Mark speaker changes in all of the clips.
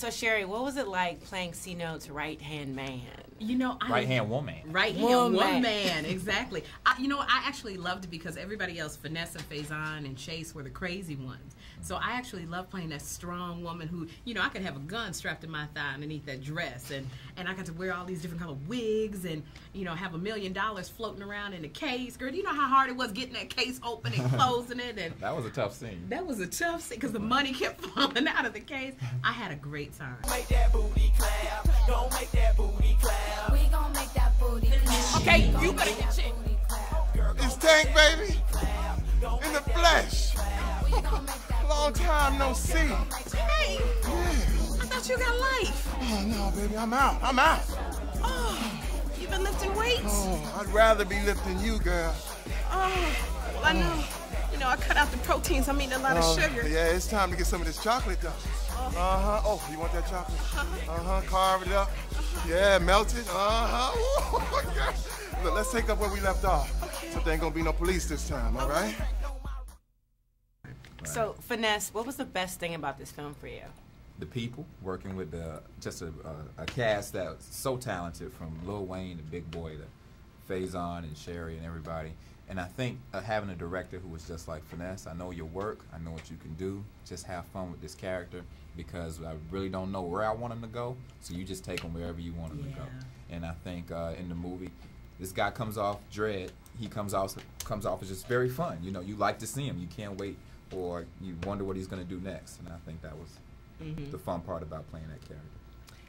Speaker 1: So Sherri, what was it like playing C-Note's right-hand man?
Speaker 2: You know,
Speaker 3: right-hand woman.
Speaker 2: Right-hand woman, exactly. You know, I actually loved it because everybody else, Finesse and FAIZON and Chase, were the crazy ones. So I actually love playing that strong woman who, you know, I could have a gun strapped to my thigh underneath that dress, and I got to wear all these different color wigs, and you know, have $1 million floating around in a case. Girl, do you know how hard it was getting that case open and closing it? And
Speaker 3: that was a tough scene.
Speaker 2: That was a tough scene because the money kept falling out of the case. I had a great time.
Speaker 4: Make that booty clap. Don't make that booty clap.
Speaker 5: We gon' make that booty clap.
Speaker 2: Okay, you better get shit.
Speaker 6: It's Tank, baby. In the flesh. Long time no see.
Speaker 2: Hey, I thought you got life.
Speaker 6: Oh, no, baby, I'm out. I'm out.
Speaker 2: Oh, you been lifting weights?
Speaker 6: Oh, I'd rather be lifting you, girl.
Speaker 2: Oh, well, I know. You know, I cut out the proteins. I'm eating a lot of sugar.
Speaker 6: Yeah, it's time to get some of this chocolate, though. Oh, you want that chocolate? Carve it up. Yeah, melt it. Look, let's take up where we left off. So there ain't gonna be no police this time, all right?
Speaker 1: So, Finesse, what was the best thing about this film for you?
Speaker 3: The people, working with just a cast that's so talented, from Lil Wayne to Big Boy to FAIZON and Sherri and everybody. And I think having a director who was just like, Finesse, I know your work, I know what you can do, just have fun with this character, because I really don't know where I want him to go, so you just take him wherever you want him to go. And I think in the movie, this guy comes off dread, he comes off as just very fun. You know, you like to see him, you can't wait, or you wonder what he's going to do next. And I think that was the fun part about playing that character.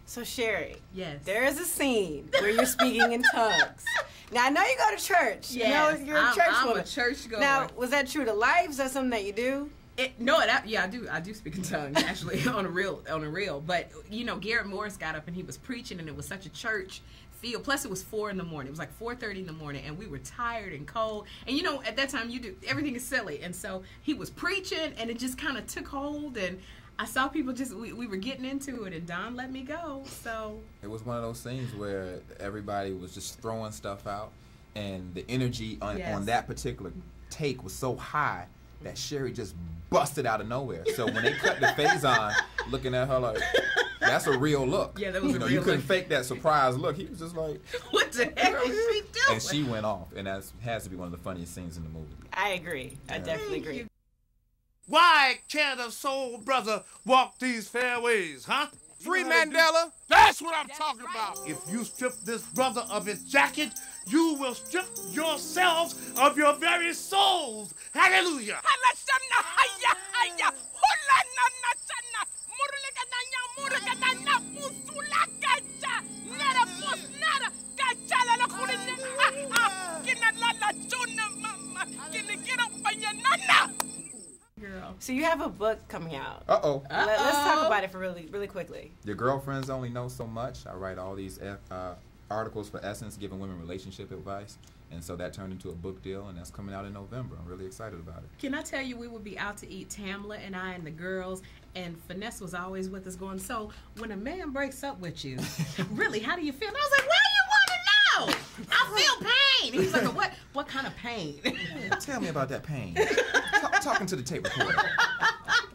Speaker 1: So Sherri,
Speaker 2: yes,
Speaker 1: there is a scene where you're speaking in tongues. Now I know you go to church.
Speaker 2: Yes,
Speaker 1: you know, you're a church woman.
Speaker 2: I'm a church goer.
Speaker 1: Now, was that true to life? Is that something that you do?
Speaker 2: Yeah, I do speak in tongues actually on a real. But you know, Garrett Morris got up and he was preaching, and it was such a church feel. Plus, it was 4 in the morning. It was like 4:30 in the morning, and we were tired and cold. And you know, at that time, everything is silly. And so he was preaching, and it just kind of took hold. And I saw people we were getting into it, and Don let me go. So
Speaker 3: it was one of those scenes where everybody was just throwing stuff out, and the energy on that particular take was so high that Sherri just busted out of nowhere. So when they cut the FAIZON, looking at her like, that's a real look.
Speaker 2: Yeah, that was
Speaker 3: a real
Speaker 2: look.
Speaker 3: You couldn't fake that surprise look. He was just like,
Speaker 2: what the heck is she doing?
Speaker 3: And she went off, and that has to be one of the funniest scenes in the movie.
Speaker 1: I agree. I definitely agree.
Speaker 7: Why can't a soul brother walk these fairways, huh?
Speaker 6: Free Mandela.
Speaker 7: That's what I'm talking about. If you strip this brother of his jacket, you will strip yourselves of your very souls. Hallelujah.
Speaker 1: So you have a book coming out.
Speaker 3: Uh-oh.
Speaker 1: Let's talk about it for really quickly.
Speaker 3: Your girlfriends only know so much. I write all these articles for Essence giving women relationship advice. And so that turned into a book deal, and that's coming out in November. I'm really excited about it.
Speaker 2: Can I tell you, we would be out to eat, Tamala and I and the girls, and Finesse was always with us going, so when a man breaks up with you, really, how do you feel? And I was like, why do you want to know? I feel pain. He's like, what kind of pain?
Speaker 3: Tell me about that pain. Talking to the tape recorder.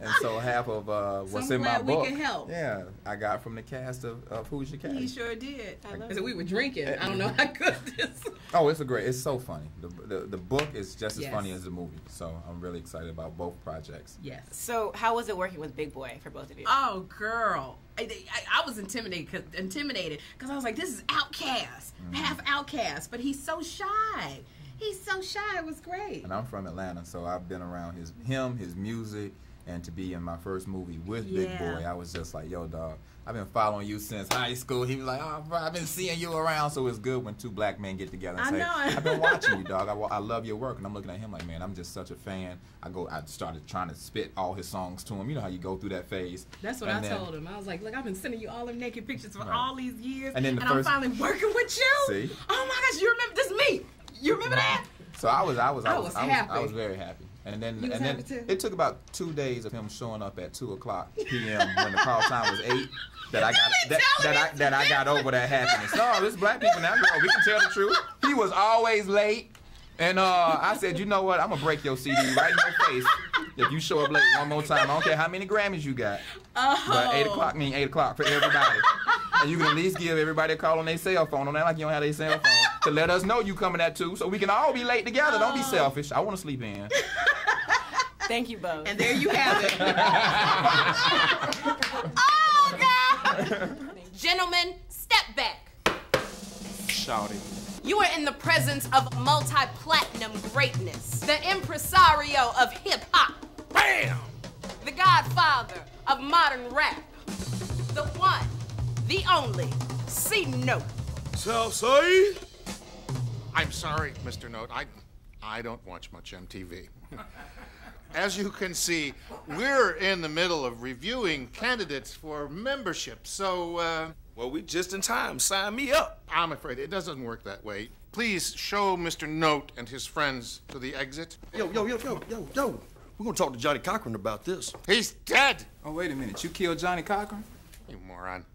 Speaker 3: And so half of what's in my book,
Speaker 2: we can help.
Speaker 3: Yeah, I got from the cast of Who's Your Caddy.
Speaker 2: He sure did. So we were drinking. I don't know how good this.
Speaker 3: Oh, it's so funny. The book is just as funny as the movie. So I'm really excited about both projects.
Speaker 2: Yes.
Speaker 1: So how was it working with Big Boy for both of you?
Speaker 2: Oh, girl. I was intimidated because I was like, this is Outkast, half Outkast, but he's so shy. He's so shy. It was great.
Speaker 3: And I'm from Atlanta, so I've been around his music, and to be in my first movie with Big Boy, I was just like, yo, dog, I've been following you since high school. He was like, oh, bro, I've been seeing you around. So it's good when two black men get together and say, I've been watching you, dog. I love your work. And I'm looking at him like, man, I'm just such a fan. I started trying to spit all his songs to him. You know how you go through that phase.
Speaker 2: That's what I told him. I was like, look, I've been sending you all them naked pictures for all these years.
Speaker 3: And
Speaker 2: I'm finally working with you.
Speaker 3: See?
Speaker 2: Oh my gosh, you remember, this is me. You remember that?
Speaker 3: So I was
Speaker 2: happy.
Speaker 3: I was very happy. And then it took about 2 days of him showing up at 2:00 p.m. when the call time was 8 that I got over that happiness. No, it's black people now, girl. We can tell the truth. He was always late. And I said, you know what? I'm gonna break your CD right in your face If you show up late one more time, I don't care how many Grammys you got. But 8 o'clock mean 8 o'clock for everybody. And you can at least give everybody a call on their cell phone. Don't act like you don't have their cell phone. To let us know you coming at 2 so we can all be late together. Don't be selfish. I want to sleep in.
Speaker 1: Thank you both.
Speaker 2: And there you have it.
Speaker 8: Oh, God! Gentlemen, step back.
Speaker 6: Shouty.
Speaker 8: You are in the presence of multi-platinum greatness, the impresario of hip-hop.
Speaker 6: Bam!
Speaker 8: The godfather of modern rap. The one, the only, C-Note.
Speaker 6: Southside? I'm sorry, Mr. Note. I don't watch much MTV. As you can see, we're in the middle of reviewing candidates for membership, so,
Speaker 9: Well, we just in time. Sign me up.
Speaker 6: I'm afraid it doesn't work that way. Please show Mr. Note and his friends to the exit.
Speaker 9: Yo. We're gonna talk to Johnny Cochran about this.
Speaker 6: He's dead!
Speaker 3: Oh, wait a minute. You killed Johnny Cochran?
Speaker 6: You moron.